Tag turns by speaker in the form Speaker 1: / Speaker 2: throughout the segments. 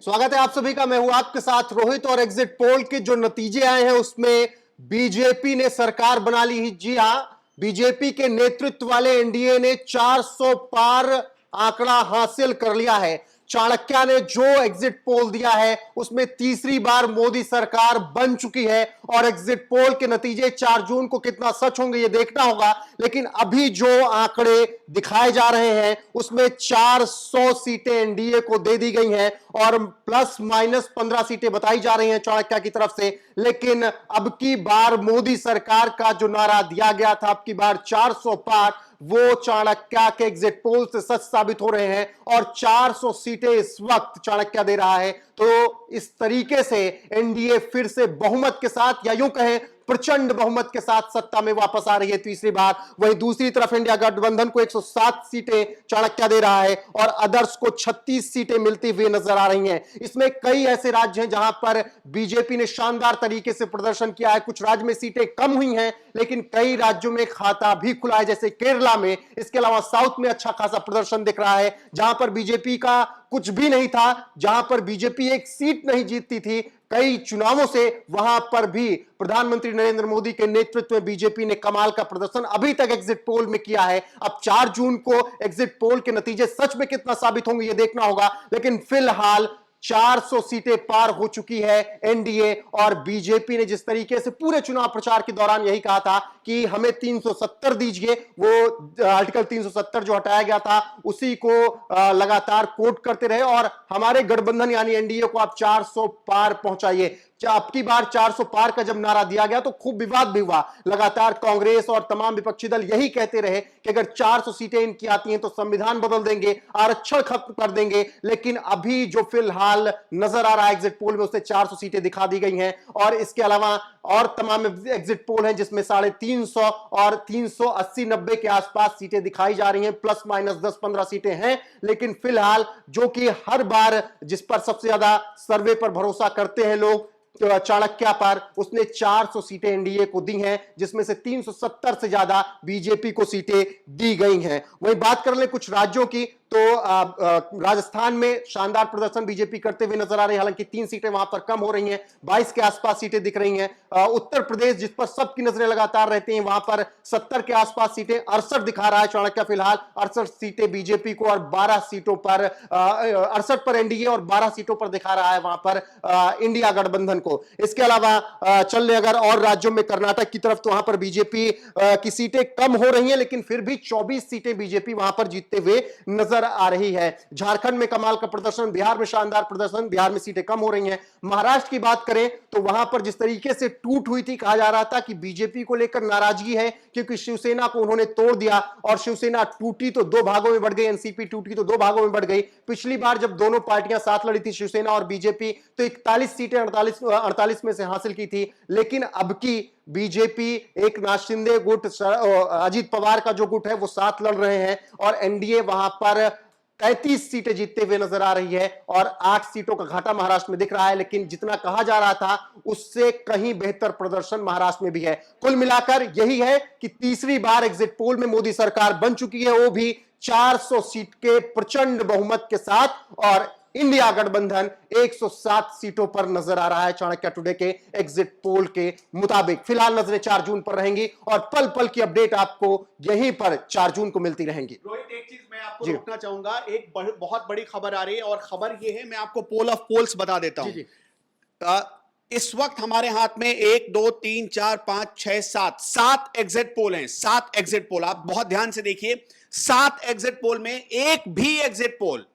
Speaker 1: स्वागत है आप सभी का। मैं हूं आपके साथ रोहित। और एग्जिट पोल के जो नतीजे आए हैं उसमें बीजेपी ने सरकार बना ली। जी हां, बीजेपी के नेतृत्व वाले एनडीए ने 400 पार आंकड़ा हासिल कर लिया है। चाणक्य ने जो एग्जिट पोल दिया है उसमें तीसरी बार मोदी सरकार बन चुकी है। और एग्जिट पोल के नतीजे 4 जून को कितना सच होंगे ये देखना होगा, लेकिन अभी जो आंकड़े दिखाए जा रहे हैं उसमें 400 सीटें एनडीए को दे दी गई हैं और प्लस माइनस 15 सीटें बताई जा रही हैं चाणक्य की तरफ से। लेकिन अब की बार मोदी सरकार का जो नारा दिया गया था, अब की बार 400 पार, वो चाणक्य के एग्जिट पोल से सच साबित हो रहे हैं और 400 सीटें इस वक्त चाणक्य दे रहा है। तो इस तरीके से एनडीए फिर से बहुमत के साथ, या यूं कहें प्रचंड बहुमत के साथ सत्ता में वापस आ रही है तीसरी बार। वहीं दूसरी तरफ इंडिया गठबंधन को 107 सीटें चाणक्य दे रहा है और अदर्स को 36 सीटें मिलती हुई नजर आ रही हैं। इसमें कई ऐसे राज्य हैं जहां पर बीजेपी ने शानदार तरीके से प्रदर्शन किया है। कुछ राज्य में सीटें कम हुई हैं, लेकिन कई राज्यों में खाता भी खुला है, जैसे केरला में। इसके अलावा साउथ में अच्छा खासा प्रदर्शन दिख रहा है, जहां पर बीजेपी का कुछ भी नहीं था, जहां पर बीजेपी एक सीट नहीं जीतती थी कई चुनावों से, वहां पर भी प्रधानमंत्री नरेंद्र मोदी के नेतृत्व में बीजेपी ने कमाल का प्रदर्शन अभी तक एग्जिट पोल में किया है। अब 4 जून को एग्जिट पोल के नतीजे सच में कितना साबित होंगे ये देखना होगा, लेकिन फिलहाल 400 सीटें पार हो चुकी है एनडीए। और बीजेपी ने जिस तरीके से पूरे चुनाव प्रचार के दौरान यही कहा था कि हमें 370 दीजिए, वो आर्टिकल 370 जो हटाया गया था उसी को लगातार कोट करते रहे और हमारे गठबंधन यानी एनडीए को आप 400 पार पहुंचाइए। अब की बार 400 पार का जब नारा दिया गया तो खूब विवाद भी हुआ। लगातार कांग्रेस और तमाम विपक्षी दल यही कहते रहे कि अगर 400 सीटें इनकी आती हैं तो संविधान बदल देंगे, आरक्षण खत्म कर देंगे। लेकिन अभी जो फिलहाल नजर आ रहा है एग्जिट पोल में, उससे 400 सीटें दिखा दी गई हैं। और इसके अलावा और तमाम एग्जिट पोल हैं जिसमें 350 और 380-90 के आसपास सीटें दिखाई जा रही हैं, प्लस माइनस 10-15 सीटें हैं। लेकिन फिलहाल जो कि हर बार जिस पर सबसे ज्यादा सर्वे पर भरोसा करते हैं लोग, चाणक्य पर, उसने 400 सीटें एनडीए को दी हैं, जिसमें से 370 से ज्यादा बीजेपी को सीटें दी गई हैं। वहीं बात कर ले कुछ राज्यों की, तो राजस्थान में शानदार प्रदर्शन बीजेपी करते हुए नजर आ रही है। हालांकि 3 सीटें वहां पर कम हो रही हैं, 22 के आसपास सीटें दिख रही हैं। उत्तर प्रदेश जिस पर सबकी नजरें लगातार रहती हैं, वहां पर 70 के आसपास सीटें, 68 दिखा रहा है चाणक्य फिलहाल। 68 सीटें बीजेपी को और 12 सीटों पर 68 पर एनडीए और 12 सीटों पर दिखा रहा है वहां पर इंडिया गठबंधन को। इसके अलावा चल ले अगर और राज्यों में, कर्नाटक की तरफ, तो वहां पर बीजेपी की सीटें कम हो रही हैं, लेकिन फिर भी 24 सीटें बीजेपी वहां पर जीतते हुए नजर आ रही है। झारखंड में कमाल का प्रदर्शन, बिहार में शानदार प्रदर्शन, बिहार में सीटें कम हो रही हैं। महाराष्ट्र की बात करें तो वहां पर जिस तरीके से टूट हुई थी, कहा जा रहा था कि बीजेपी को लेकर नाराजगी है क्योंकि शिवसेना को उन्होंने तोड़ दिया और शिवसेना टूटी तो 2 भागों में बढ़ गई, एनसीपी टूटी तो 2 भागों में बढ़ गई। पिछली बार जब दोनों पार्टियां साथ लड़ी थी, शिवसेना और बीजेपी, तो 41 सीटें 48 में से हासिल की थी। लेकिन अब की बीजेपी, एक नाथ शिंदे गुट, अजीत पवार का जो गुट है, वो साथ लड़ रहे हैं और एनडीए वहां पर 33 सीटें जीतते हुए नजर आ रही है और 8 सीटों का घाटा महाराष्ट्र में दिख रहा है। लेकिन जितना कहा जा रहा था उससे कहीं बेहतर प्रदर्शन महाराष्ट्र में भी है। कुल मिलाकर यही है कि तीसरी बार एग्जिट पोल में मोदी सरकार बन चुकी है, वो भी 400 सीट के प्रचंड बहुमत के साथ। और इंडिया गठबंधन 107 सीटों पर नजर आ रहा है चाणक्य टुडे के एग्जिट पोल के मुताबिक। फिलहाल नजरें 4 जून पर रहेंगी और पल पल की अपडेट आपको यहीं पर 4 जून को मिलती रहेंगी।
Speaker 2: रोहित, एक चीज मैं आपको रोकना चाहूंगा। एक बहुत बड़ी खबर आ रही है और खबर ये है, मैं आपको पोल ऑफ पोल्स बता देता हूं। इस वक्त हमारे हाथ में 1 2 3 4 5 6 7 एग्जिट पोल हैं। 7 एग्जिट पोल, आप बहुत ध्यान से देखिए। 7 एग्जिट पोल में एक भी एग्जिट पोल,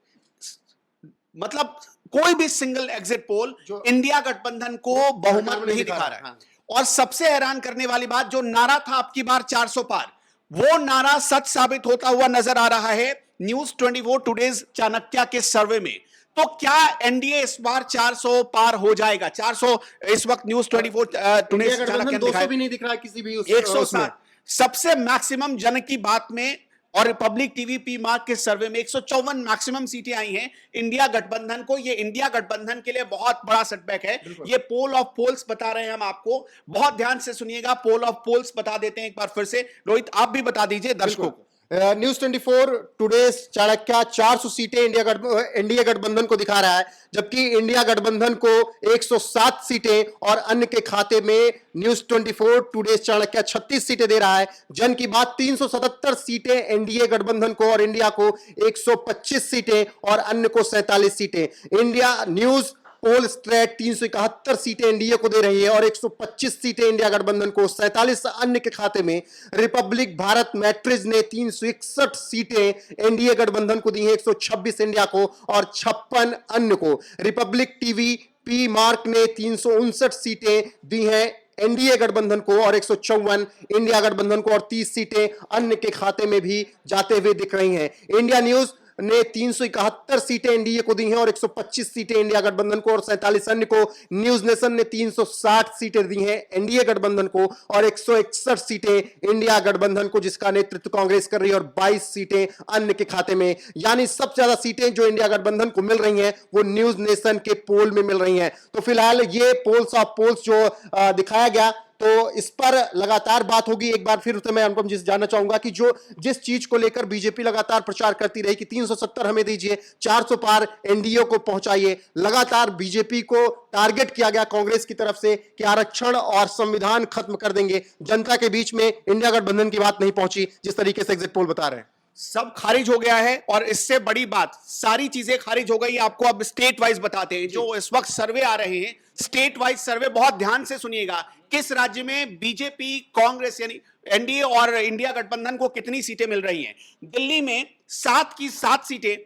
Speaker 2: मतलब कोई भी सिंगल एग्जिट पोल इंडिया गठबंधन को बहुमत नहीं दिखा रहा है। हाँ। और सबसे हैरान करने वाली बात, जो नारा था आपकी बार 400 पार, वो नारा सच साबित होता हुआ नजर आ रहा है न्यूज 24 टुडेज चाणक्य के सर्वे में। तो क्या एनडीए इस बार 400 पार हो जाएगा? 400 इस वक्त न्यूज 24 टुडेज चाणक्य
Speaker 1: 200 भी नहीं दिख रहा है किसी भी
Speaker 2: 107 सबसे मैक्सिमम जन की बात में। और रिपब्लिक टीवी पी मार्क के सर्वे में 154 मैक्सिमम सीटें आई हैं इंडिया गठबंधन को। ये इंडिया गठबंधन के लिए बहुत बड़ा सेटबैक है। ये पोल ऑफ पोल्स बता रहे हैं हम आपको, बहुत ध्यान से सुनिएगा। पोल ऑफ पोल्स बता देते हैं एक बार फिर से। रोहित, आप भी बता दीजिए दर्शकों को।
Speaker 1: न्यूज 24 टुडेज चाणक्य 400 सीटें एनडीए गठबंधन को दिखा रहा है, जबकि इंडिया गठबंधन को 107 सीटें और अन्य के खाते में न्यूज 24 टुडेज चाणक्य 36 सीटें दे रहा है। जन की बात 377 सीटें एनडीए गठबंधन को और इंडिया को 125 सीटें और अन्य को 47 सीटें। इंडिया न्यूज पोल स्ट्रेट 371 सीटें एनडीए को दे रही है और 125 सीटें इंडिया गठबंधन को, 47 अन्य के खाते में। रिपब्लिक भारत मैट्रिज ने 361 सीटें एनडीए गठबंधन को दी हैं, 126 इंडिया को और 56 अन्य को। रिपब्लिक टीवी पी मार्क ने 359 सीटें दी हैं एनडीए गठबंधन को और 154 इंडिया गठबंधन को और 30 सीटें अन्य के खाते में भी जाते हुए दिख रही हैं। इंडिया न्यूज ने 371 सीटें एनडीए को दी हैं और 125 सीटें इंडिया गठबंधन को और 47 अन्य को। न्यूज नेशन ने 360 सीटें दी हैं एनडीए गठबंधन को और 161 सीटें इंडिया गठबंधन को, जिसका नेतृत्व कांग्रेस कर रही है, और 22 सीटें अन्य के खाते में। यानी सबसे ज्यादा सीटें जो इंडिया गठबंधन को मिल रही हैं वो न्यूज नेशन के पोल में मिल रही हैं। तो फिलहाल ये पोल्स ऑफ पोल्स जो दिखाया गया, तो इस पर लगातार बात होगी। एक बार फिर मैं अनुपम जी से जानना चाहूंगा कि जो जिस चीज को लेकर बीजेपी लगातार प्रचार करती रही कि 370 हमें दीजिए, 400 पार एनडीए को पहुंचाइए, लगातार बीजेपी को टारगेट किया गया कांग्रेस की तरफ से कि आरक्षण और संविधान खत्म कर देंगे। जनता के बीच में इंडिया गठबंधन की बात नहीं पहुंची, जिस तरीके से एग्जिट पोल बता रहे हैं।
Speaker 2: सब खारिज हो गया है और इससे बड़ी बात, सारी चीजें खारिज हो गई। आपको अब स्टेट वाइज बताते हैं जो इस वक्त सर्वे आ रहे हैं। स्टेट वाइज सर्वे बहुत ध्यान से सुनिएगा। किस राज्य में बीजेपी कांग्रेस यानी एनडीए और इंडिया गठबंधन को कितनी सीटें मिल रही हैं? दिल्ली में 7 की 7 सीटें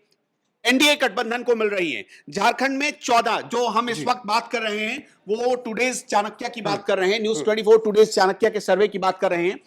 Speaker 2: एनडीए गठबंधन को मिल रही हैं। झारखंड में 14, जो हम इस वक्त बात कर रहे हैं वो टुडेज चाणक्य की बात कर रहे हैं, न्यूज 24 टुडेज चाणक्य के सर्वे की बात कर रहे हैं।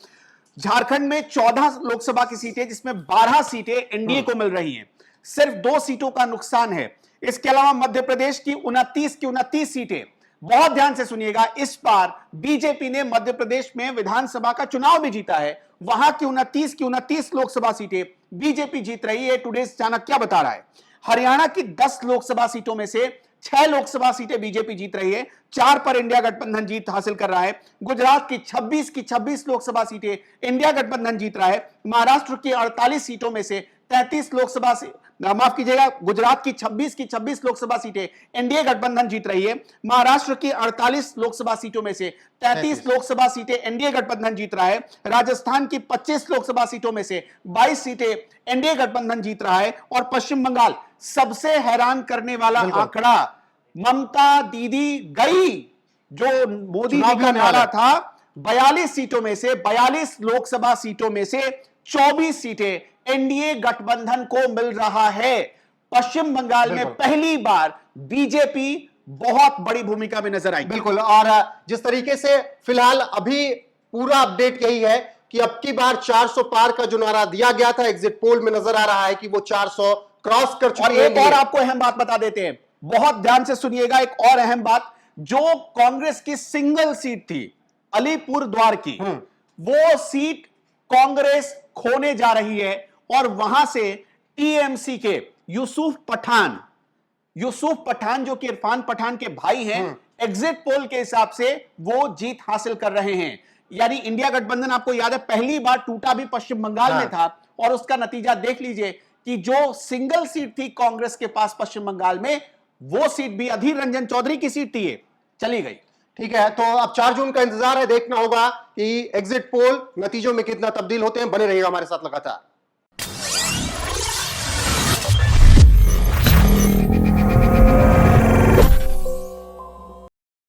Speaker 2: झारखंड में 14 लोकसभा की सीटें, जिसमें 12 सीटें एनडीए को मिल रही हैं। सिर्फ 2 सीटों का नुकसान है। इसके अलावा मध्य प्रदेश की 29 सीटें, बहुत ध्यान से सुनिएगा, इस बार बीजेपी ने मध्य प्रदेश में विधानसभा का चुनाव भी जीता है। वहां की 29 लोकसभा सीटें बीजेपी जीत रही है, टुडेज चाणक्य बता रहा है। हरियाणा की 10 लोकसभा सीटों में से 6 लोकसभा सीटें बीजेपी जीत रही है, 4 पर इंडिया गठबंधन जीत हासिल कर रहा है। गुजरात की 26 लोकसभा सीटें इंडिया गठबंधन जीत रहा है। महाराष्ट्र की 48 सीटों में से 33 लोकसभा से, माफ कीजिएगा, गुजरात की 26 लोकसभा सीटें एनडीए गठबंधन जीत रही है। महाराष्ट्र की 48 लोकसभा सीटों में से 33 लोकसभा सीटें एनडीए गठबंधन जीत रहा है। राजस्थान की 25 लोकसभा सीटों में से 22 सीटें एनडीए गठबंधन जीत रहा है। और पश्चिम बंगाल, सबसे हैरान करने वाला आंकड़ा, ममता दीदी गई, जो मोदी जी का नारा था, 42 सीटों में से 42 लोकसभा सीटों में से 24 सीटें एनडीए गठबंधन को मिल रहा है। पश्चिम बंगाल में पहली बार बीजेपी बहुत बड़ी भूमिका में नजर आई।
Speaker 1: बिल्कुल, और जिस तरीके से फिलहाल अभी पूरा अपडेट यही है कि अब की बार 400 पार का जो नारा दिया गया था, एग्जिट पोल में नजर आ रहा है कि वो 400 क्रॉस कर चुके हैं।
Speaker 2: और एक और आपको अहम बात बता देते हैं, बहुत ध्यान से सुनिएगा, एक और अहम बात, जो कांग्रेस की सिंगल सीट थी अलीपुर द्वार की, वो सीट कांग्रेस खोने जा रही है और वहां से टीएमसी के यूसुफ पठान जो कि इरफान पठान के भाई हैं, एग्जिट पोल के हिसाब से वो जीत हासिल कर रहे हैं। यानी इंडिया गठबंधन, आपको याद है, पहली बार टूटा भी पश्चिम बंगाल में था और उसका नतीजा देख लीजिए कि जो सिंगल सीट थी कांग्रेस के पास पश्चिम बंगाल में, वो सीट भी अधीर रंजन चौधरी की सीट थी, चली गई।
Speaker 1: ठीक है, तो अब 4 जून का इंतजार है, देखना होगा कि एग्जिट पोल नतीजों में कितना तब्दील होते हैं। बने रहिएगा हमारे साथ लगातार।